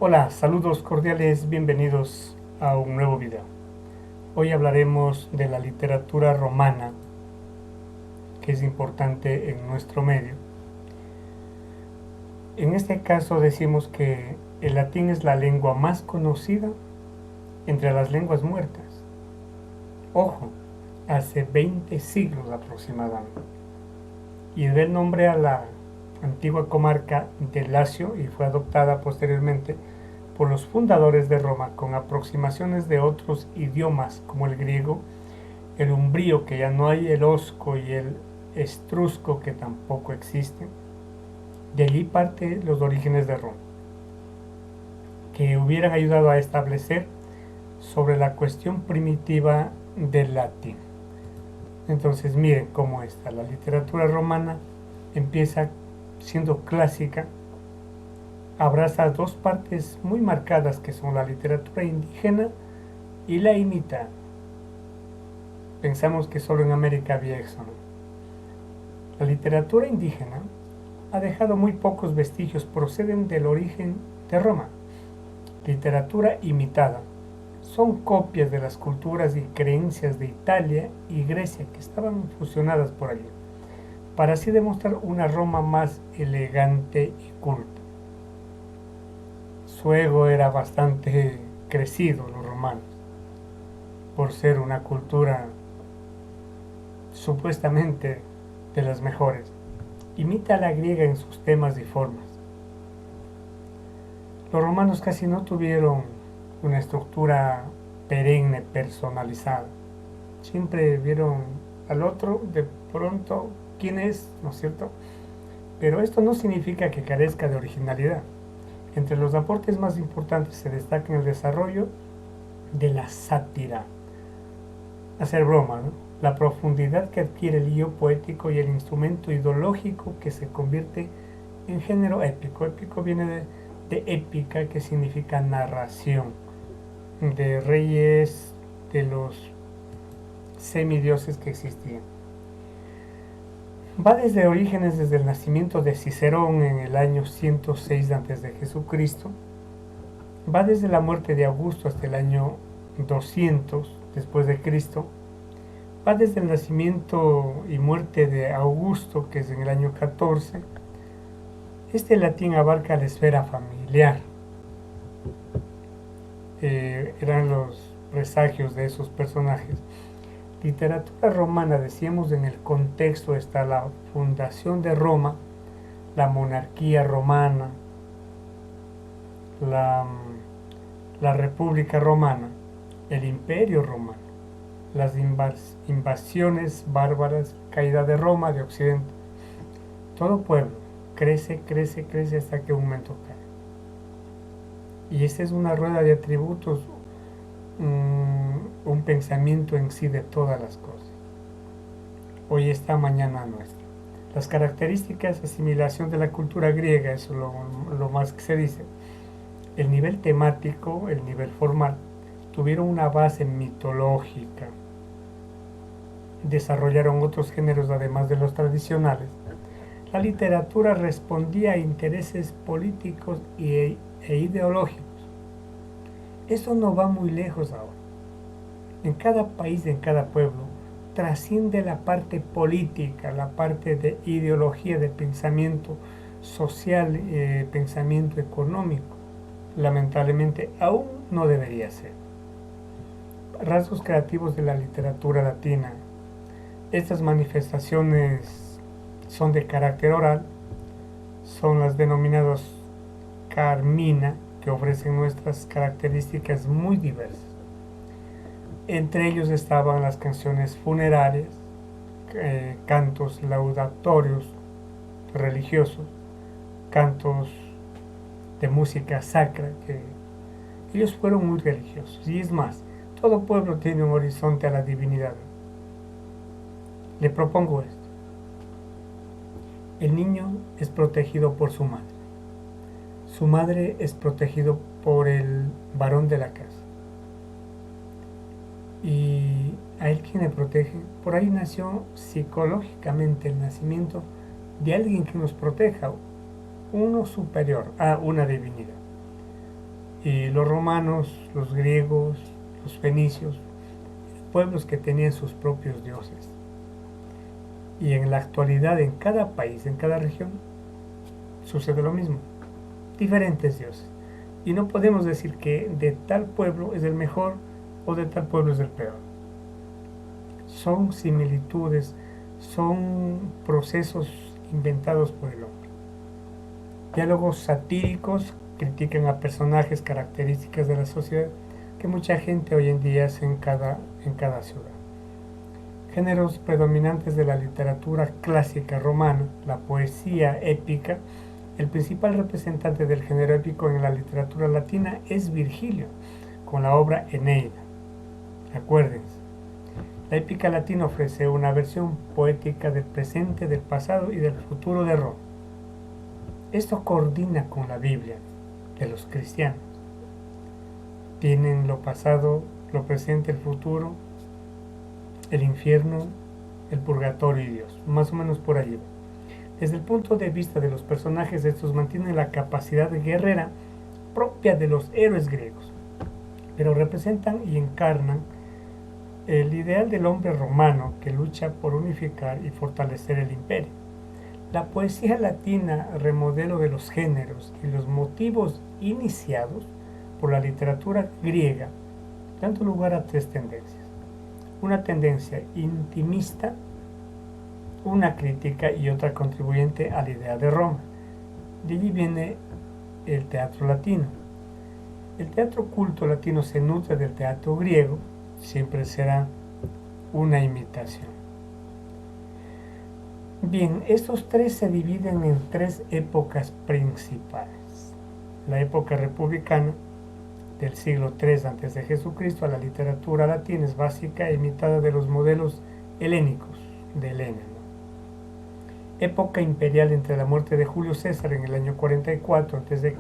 Hola, saludos cordiales, bienvenidos a un nuevo video. Hoy hablaremos de la literatura romana, que es importante en nuestro medio. En este caso decimos que el latín es la lengua más conocida entre las lenguas muertas. Ojo, hace 20 siglos aproximadamente. Y dio el nombre a la antigua comarca de Lacio y fue adoptada posteriormente por los fundadores de Roma con aproximaciones de otros idiomas como el griego, el umbrío, que ya no hay, el osco y el estrusco, que tampoco existen. De allí parte los orígenes de Roma, que hubieran ayudado a establecer sobre la cuestión primitiva del latín. Entonces miren cómo está. La literatura romana empieza siendo clásica, abraza dos partes muy marcadas que son la literatura indígena y la imita. Pensamos que solo en América había eso, ¿no? La literatura indígena ha dejado muy pocos vestigios, proceden del origen de Roma. Literatura imitada. Son copias de las culturas y creencias de Italia y Grecia que estaban fusionadas por allí, para así demostrar una Roma más elegante y culta. Su ego era bastante crecido, los romanos, por ser una cultura supuestamente de las mejores. Imita a la griega en sus temas y formas. Los romanos casi no tuvieron una estructura perenne, personalizada. Siempre vieron al otro, de pronto, quién es, ¿no es cierto? Pero esto no significa que carezca de originalidad. Entre los aportes más importantes se destaca el desarrollo de la sátira. Hacer broma, ¿no? La profundidad que adquiere el lío poético y el instrumento ideológico que se convierte en género épico. Épico viene de épica, que significa narración, de reyes, de los semidioses que existían. Va desde orígenes, desde el nacimiento de Cicerón en el año 106 a.C., va desde la muerte de Augusto hasta el año 200 después de Cristo, va desde el nacimiento y muerte de Augusto, que es en el año 14. Este latín abarca la esfera familiar. Eran los presagios de esos personajes. Literatura romana, decíamos, en el contexto está la fundación de Roma, la monarquía romana, la República Romana, el Imperio Romano, las invasiones bárbaras, caída de Roma, de Occidente. Todo pueblo crece, crece, crece hasta que un momento cae. Y esta es una rueda de atributos, un pensamiento en sí de todas las cosas. Hoy está, mañana nuestra. Las características de asimilación de la cultura griega, eso es lo más que se dice. El nivel temático, el nivel formal, tuvieron una base mitológica. Desarrollaron otros géneros además de los tradicionales. La literatura respondía a intereses políticos e ideológicos. Eso no va muy lejos ahora. En cada país, en cada pueblo, trasciende la parte política, la parte de ideología, de pensamiento social, pensamiento económico. Lamentablemente aún no debería ser. Rasgos creativos de la literatura latina. Estas manifestaciones son de carácter oral, son las denominadas carmina, que ofrecen nuestras características muy diversas. Entre ellos estaban las canciones funerarias, cantos laudatorios religiosos, cantos de música sacra, que ellos fueron muy religiosos. Y es más, todo pueblo tiene un horizonte a la divinidad. Le propongo esto. El niño es protegido por su madre. Su madre es protegido por el varón de la casa. Y a él, ¿quién le protege? Por ahí nació psicológicamente el nacimiento de alguien que nos proteja, uno superior a una divinidad. Y los romanos, los griegos, los fenicios, pueblos que tenían sus propios dioses. Y en la actualidad, en cada país, en cada región, sucede lo mismo. Diferentes dioses. Y no podemos decir que de tal pueblo es el mejor o de tal pueblo es el peor. Son similitudes, son procesos inventados por el hombre. Diálogos satíricos critican a personajes, características de la sociedad que mucha gente hoy en día hace en cada ciudad. Géneros predominantes de la literatura clásica romana, la poesía épica. El principal representante del género épico en la literatura latina es Virgilio, con la obra Eneida. Acuérdense, la épica latina ofrece una versión poética del presente, del pasado y del futuro de Roma. Esto coordina con la Biblia de los cristianos. Tienen lo pasado, lo presente, el futuro, el infierno, el purgatorio y Dios. Más o menos por allí. Desde el punto de vista de los personajes, estos mantienen la capacidad guerrera propia de los héroes griegos, pero representan y encarnan el ideal del hombre romano que lucha por unificar y fortalecer el imperio. La poesía latina, remodelo de los géneros y los motivos iniciados por la literatura griega, dando lugar a tres tendencias. Una tendencia intimista, una crítica y otra contribuyente a la idea de Roma. De allí viene el teatro latino. El teatro culto latino se nutre del teatro griego, siempre será una imitación. Bien, estos tres se dividen en tres épocas principales. La época republicana, del siglo III a.C. a la literatura latina es básica e imitada de los modelos helénicos de Helena. Época imperial entre la muerte de Julio César en el año 44 a.C.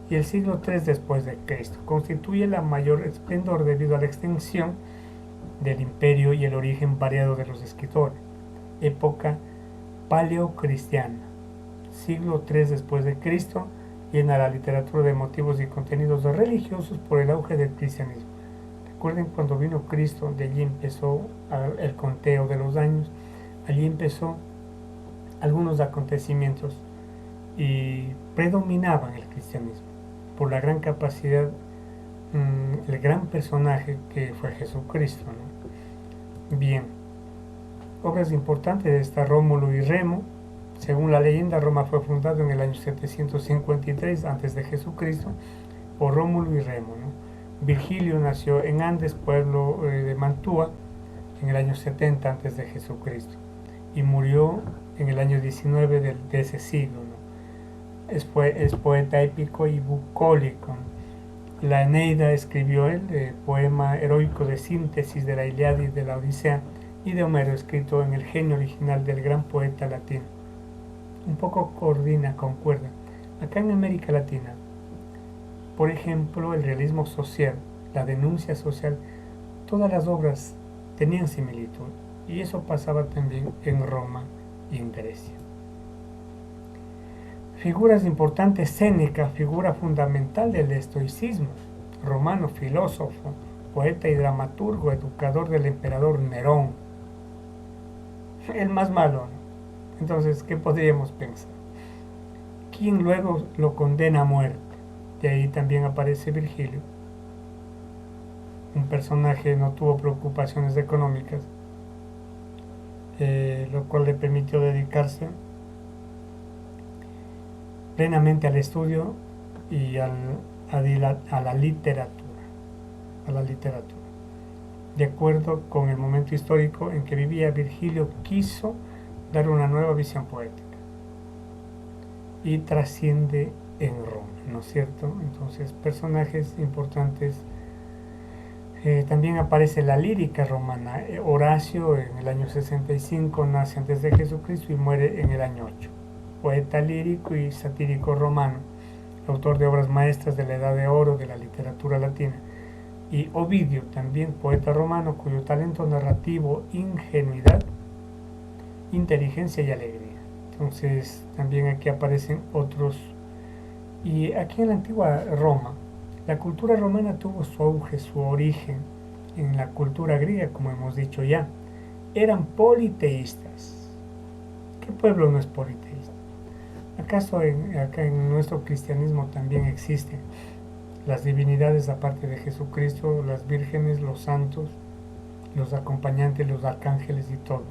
y el siglo III después de Cristo. Constituye la mayor esplendor debido a la extensión del imperio y el origen variado de los escritores. Época paleocristiana, siglo III después de Cristo, llena la literatura de motivos y contenidos religiosos por el auge del cristianismo. Recuerden cuando vino Cristo, de allí empezó el conteo de los años, allí empezó algunos acontecimientos y predominaban el cristianismo por la gran capacidad, el gran personaje que fue Jesucristo, ¿no? Bien, obras importantes está Rómulo y Remo. Según la leyenda, Roma fue fundada en el año 753 a.C. por Rómulo y Remo, ¿no? Virgilio nació en Andes, pueblo de Mantua, en el año 70 a.C. y murió en el año 19 de ese siglo, ¿no? Es poeta épico y bucólico. La Eneida escribió él, poema heroico de síntesis de la Ilíada y de la Odisea, y de Homero, escrito en el genio original del gran poeta latino. Un poco coordina, concuerda. Acá en América Latina, por ejemplo, el realismo social, la denuncia social, todas las obras tenían similitud, y eso pasaba también en Roma y en Grecia. Figuras importantes: Séneca, figura fundamental del estoicismo romano, filósofo, poeta y dramaturgo, educador del emperador Nerón, el más malo, ¿no? Entonces, ¿qué podríamos pensar? ¿Quién luego lo condena a muerte? De ahí también aparece Virgilio, un personaje que no tuvo preocupaciones económicas, lo cual le permitió dedicarse plenamente al estudio y a la literatura. De acuerdo con el momento histórico en que vivía, Virgilio quiso dar una nueva visión poética y trasciende en Roma, ¿no es cierto? Entonces, personajes importantes. También aparece la lírica romana. Horacio en el año 65 nace antes de Jesucristo y muere en el año 8. Poeta lírico y satírico romano, autor de obras maestras de la Edad de Oro de la literatura latina. Y Ovidio, también poeta romano, cuyo talento narrativo, ingenuidad, inteligencia y alegría. Entonces, también aquí aparecen otros. Y aquí en la antigua Roma, La cultura romana tuvo su auge, su origen en la cultura griega, como hemos dicho ya. Eran politeístas. ¿Qué pueblo no es politeísta? ¿Acaso acá en nuestro cristianismo también existen las divinidades aparte de Jesucristo, las vírgenes, los santos, los acompañantes, los arcángeles y todo?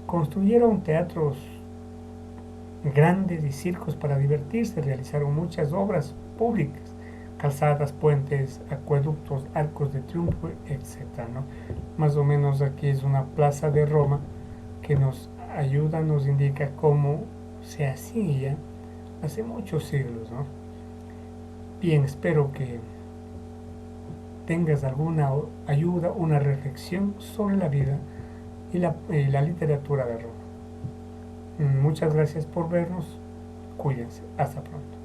Construyeron teatros grandes y circos para divertirse, realizaron muchas obras públicas, calzadas, puentes, acueductos, arcos de triunfo, etc., ¿no? Más o menos aquí es una plaza de Roma que nos ayuda, nos indica cómo se hacía hace muchos siglos, ¿no? Bien, espero que tengas alguna ayuda, una reflexión sobre la vida y la literatura de Roma. Muchas gracias por vernos. Cuídense. Hasta pronto.